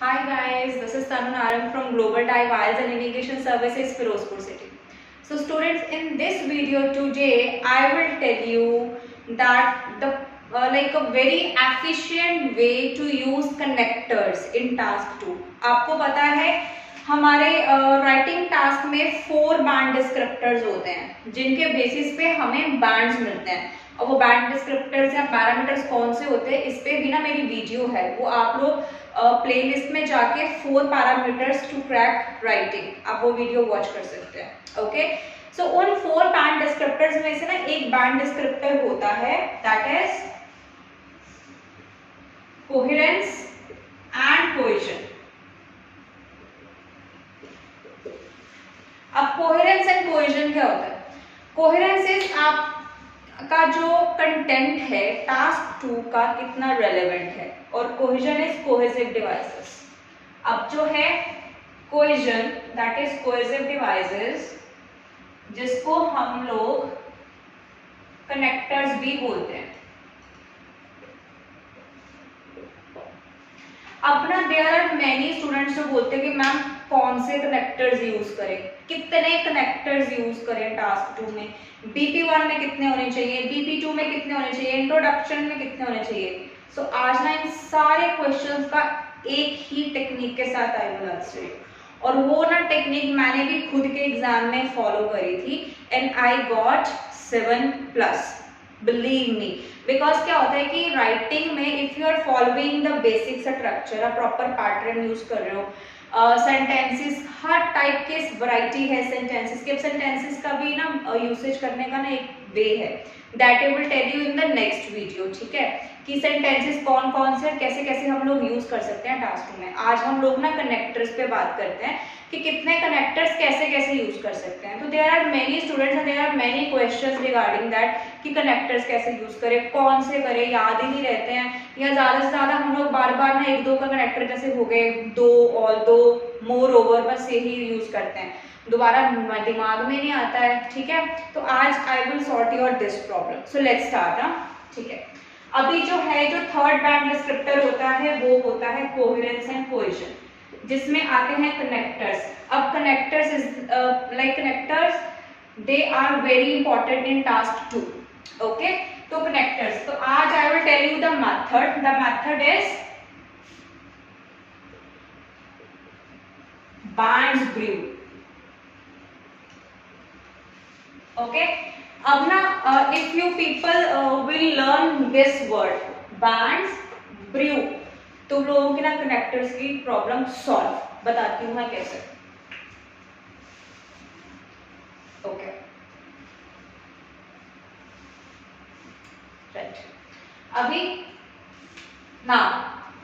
Hi guys, this is Tanu Naram from Global Type IELTS and Indication Services, Firozpur City. So students, in this video today, I will tell you that the like a very efficient way to use connectors in task 2. आपको पता है हमारे writing task में 4 band descriptors होते हैं जिनके basis पे हमें बैंड्स मिलते हैं और वो बैंड डिस्क्रिप्टर्स या पैरामीटर्स कौन से होते हैं इस पे भी ना मेरी वीडियो है, वो आप लोग प्लेलिस्ट में जाके 4 पैरामीटर्स टू क्रैक राइटिंग आप वो वीडियो वॉच कर सकते हैं। ओके, सो उन 4 बैंड डिस्क्रिप्टर्स में से ना एक बैंड डिस्क्रिप्टर होता है that is coherence and cohesion. अब कोहेरेंस एंड कोहेजन क्या होता है? कोहेरेंस इज आपका जो कंटेंट है टास्क 2 का कितना रेलेवेंट है और कोहेजन इज कोहेसिव डिवाइसेस। अब जो है cohesion that is cohesive devices जिसको हम लोग कनेक्टर्स भी बोलते हैं। अब ना देयर आर मेनी स्टूडेंट्स जो बोलते हैं कि मैम कौन से कनेक्टर्स यूज करें, कितने कनेक्टर्स यूज करें टास्क 2 में, BP1 में कितने होने चाहिए, BP2 में कितने होने चाहिए, इंट्रोडक्शन में कितने होने चाहिए। सो आज ना इन सारे क्वेश्चंस का एक ही टेक्निक के साथ आई विल आंसर इट और वो ना टेक्निक मैंने भी खुद के एग्जाम में फॉलो करी थी and I got 7+। Believe me, because क्या होता है कि राइटिंग में if you are following the basic structure, आप प्रॉपर पैटर्न यूज कर रहे हो, सेंटेंसेस हर टाइप के वैरायटी है सेंटेंसेस के। सेंटेंसेस का भी ना यूसेज करने का ना एक वे है that I will tell you in the next video. ठीक है, कि सेंटेंसेस कौन कौन से कैसे कैसे हम लोग यूज कर सकते हैं टास्क में। आज हम लोग ना कनेक्टर्स पे बात करते हैं कि कितने कनेक्टर्स कैसे कैसे यूज कर सकते हैं। तो there are many students and there are many questions regarding that कि कनेक्टर्स कैसे यूज करें, कौन से करें, याद ही नहीं रहते हैं या ज्यादा से ज्यादा हम लोग बार बार ना एक दो का कनेक्टर जैसे हो गए, दो, ऑल दो, मोर ओवर, बस यही यूज करते हैं, दोबारा दिमाग में नहीं आता है। ठीक है, तो आज I will sort your this problem. So let's start. ठीक है, अभी जो है जो थर्ड बैंड डिस्क्रिप्टर होता है वो होता है कोहेरेंस एंड कोहेजन, जिसमें आते हैं कनेक्टर्स। अब connectors is like connectors they are very important in task 2। Okay, तो कनेक्टर्स, तो आज I will tell you the method. The method is BANDS BRU. Okay, अब ना if you people will learn this word BANDS BRU तो लोगों की ना connectors की प्रॉब्लम सॉल्व। बताती हूँ मैं कैसे। ओके, राइट, अभी ना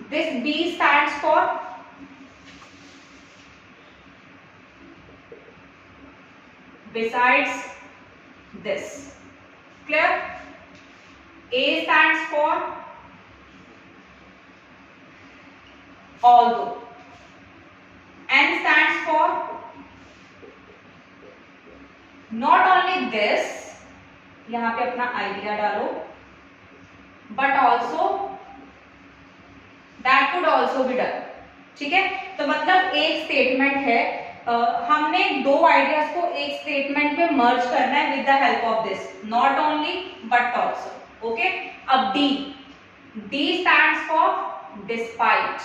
this B stands for besides this, clear? A stands for although, N stands for not only this, यहां पे अपना आइडिया डालो, but also that could also be done। ठीक है, तो मतलब एक स्टेटमेंट है, हमने दो आइडियाज को एक स्टेटमेंट में मर्ज करना है with the help of this, not only but also. Okay, अब D stands for despite,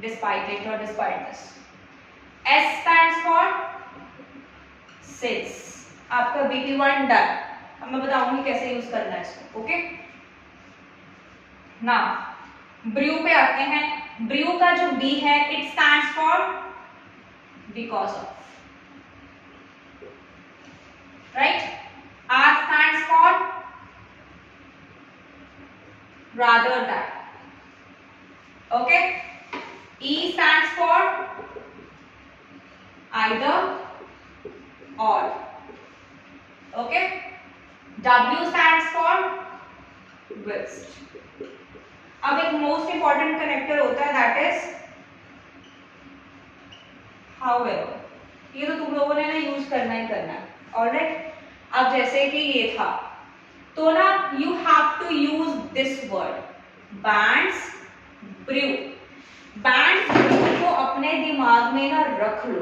despite it or despite this। S stands for since। आपका BP1 डन। अब मैं बताऊंगी कैसे यूज करना है इसको। ओके, ना ब्रू पे आते हैं। ब्रू का जो B है it stands for because of, right? R stands for rather than। okay, E stands for either or। okay, W stands for whilst। अब एक मोस्ट इंपॉर्टेंट कनेक्टर होता है दैट इज हाउएवर। ये तो तुम लोगों ने ना यूज करना ही करना है, ऑलराइट? अब जैसे कि ये था तो ना you have to use this word BANDS BRU. BANDS को अपने दिमाग में ना रख लो,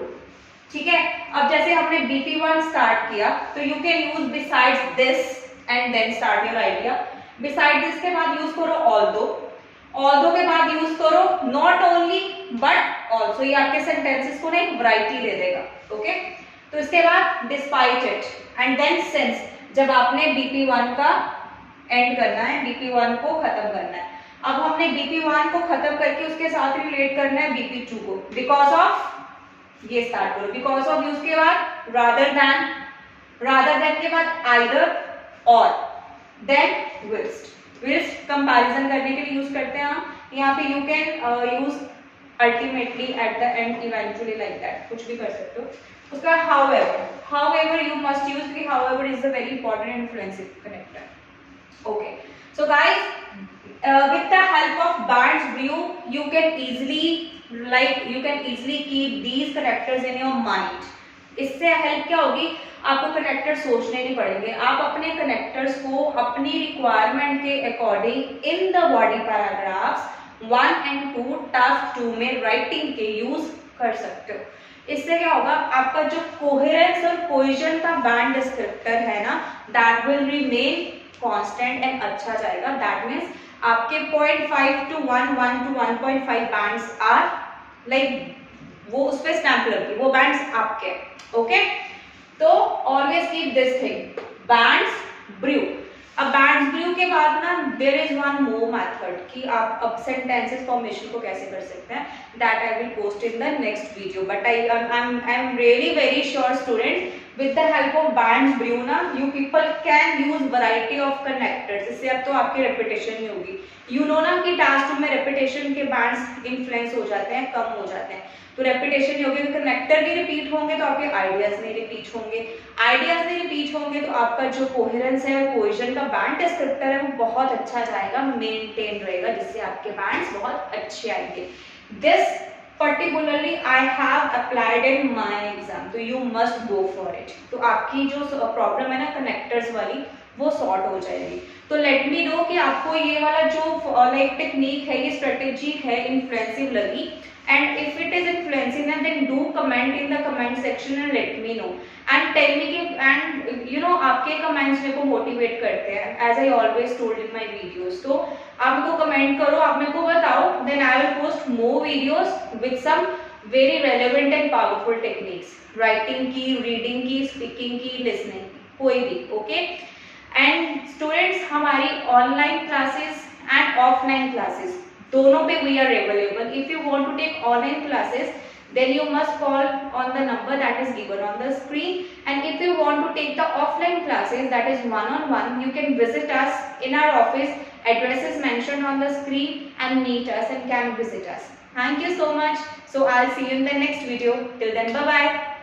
ठीक है। अब जैसे हमने BP1 स्टार्ट किया तो you can use besides this and then start your idea. Beside this के बाद यूज करो ऑल्दो के बाद यूज करो नॉट ओनली बट ऑल्सो। ये आपके सेंटेंसेस को ना एक वैरायटी दे देगा, ओके। तो इसके बाद despite it and then since. जब आपने BP1 का एंड करना है, BP1 को खत्म करना है, अब हमने BP1 को खत्म करके उसके साथ रिलेट करना है BP2 को। बिकॉज ऑफ ये स्टार्ट करो, बिकॉज ऑफ यूज के बाद रादर देन के बाद आइदर और देन विल्स्ट कंपैरिजन करने के लिए यूज करते हैं हम। यहाँ पे you can use ultimately at the end eventually like that, कुछ भी कर सकते हो। उसका however you must use the however is a very important influencing connector. Okay, so guys, with the help of Barnes brew you can easily keep these characters in your mind. इससे help क्या होगी, आपको connector सोचने नहीं पड़ेंगे, आप अपने connectors को अपनी रिक्वायरमेंट के according in the body paragraphs 1 and 2 task 2 में राइटिंग के यूज कर सकते हो। इससे क्या होगा, आपका जो कोहेरेंस और कोहेजन का बैंड डिस्क्रिप्टर है ना, that will remain constant and अच्छा जाएगा। दैट मींस आपके 0.5 to 1, 1 to 1.5 bands are like वो उस पे स्टैंप लगी, वो बैंड्स आपके, ओके। तो always keep this thing, BANDS BRU. अब बैंड्स ब्रू के बाद ना there is one more method कि आप अब सेंटेंसेस फॉर्मेशन को कैसे कर सकते हैं, that I will post in the next video. But I am really very sure student with the help of bands ब्रू ना you people can use variety of connectors. इससे अब तो आपकी रेपिटेशन ही होगी। यू नो ना कि टास्क 2 में रेपिटेशन के बैंड्स इन्फ्लुएंस हो जाते हैं, कम हो जाते हैं, तो रेपिटेशन नहीं होगी, कनेक्टर भी रिपीट होंगे तो आपके आइडियाज नहीं रिपीट होंगे, आइडियाज नहीं रिपीट होंगे तो आपका जो कोहेरेंस है, कोहेजन का बैंड डिस्क्रिप्टर है वो बहुत अच्छा जाएगा, मेंटेन रहेगा, जिससे आपके बैंड्स बहुत अच्छे आएंगे। This particularly I have applied in my exam, तो you must go for it. तो आपकी जो प्रॉब्लम है ना कनेक्टर्स वाली वो सॉर्ट हो जाएगी। तो लेट मी नो कि आपको ये वाला जो लाइक टेक्निक है, ये स्ट्रेटेजी है, इन्फ्लुएंसिव लगी। And if it is influencing them, then do comment in the comment section and let me know and tell me कि and you know आपके comments मेरे को motivate करते हैं, as I always told in my videos। तो आप मेरे को comment करो, आप मेरे को बताओ, then I will post more videos with some very relevant and powerful techniques, writing की, reading की, speaking की, listening की, कोई भी, okay। And students हमारी online classes and offline classes दोनों पे we are available. If you want to take online classes, then you must call on the number that is given on the screen. And if you want to take the offline classes, that is one-on-one, you can visit us in our office. Address is mentioned on the screen and meet us and can visit us. Thank you so much. So I'll see you in the next video. Till then, bye bye.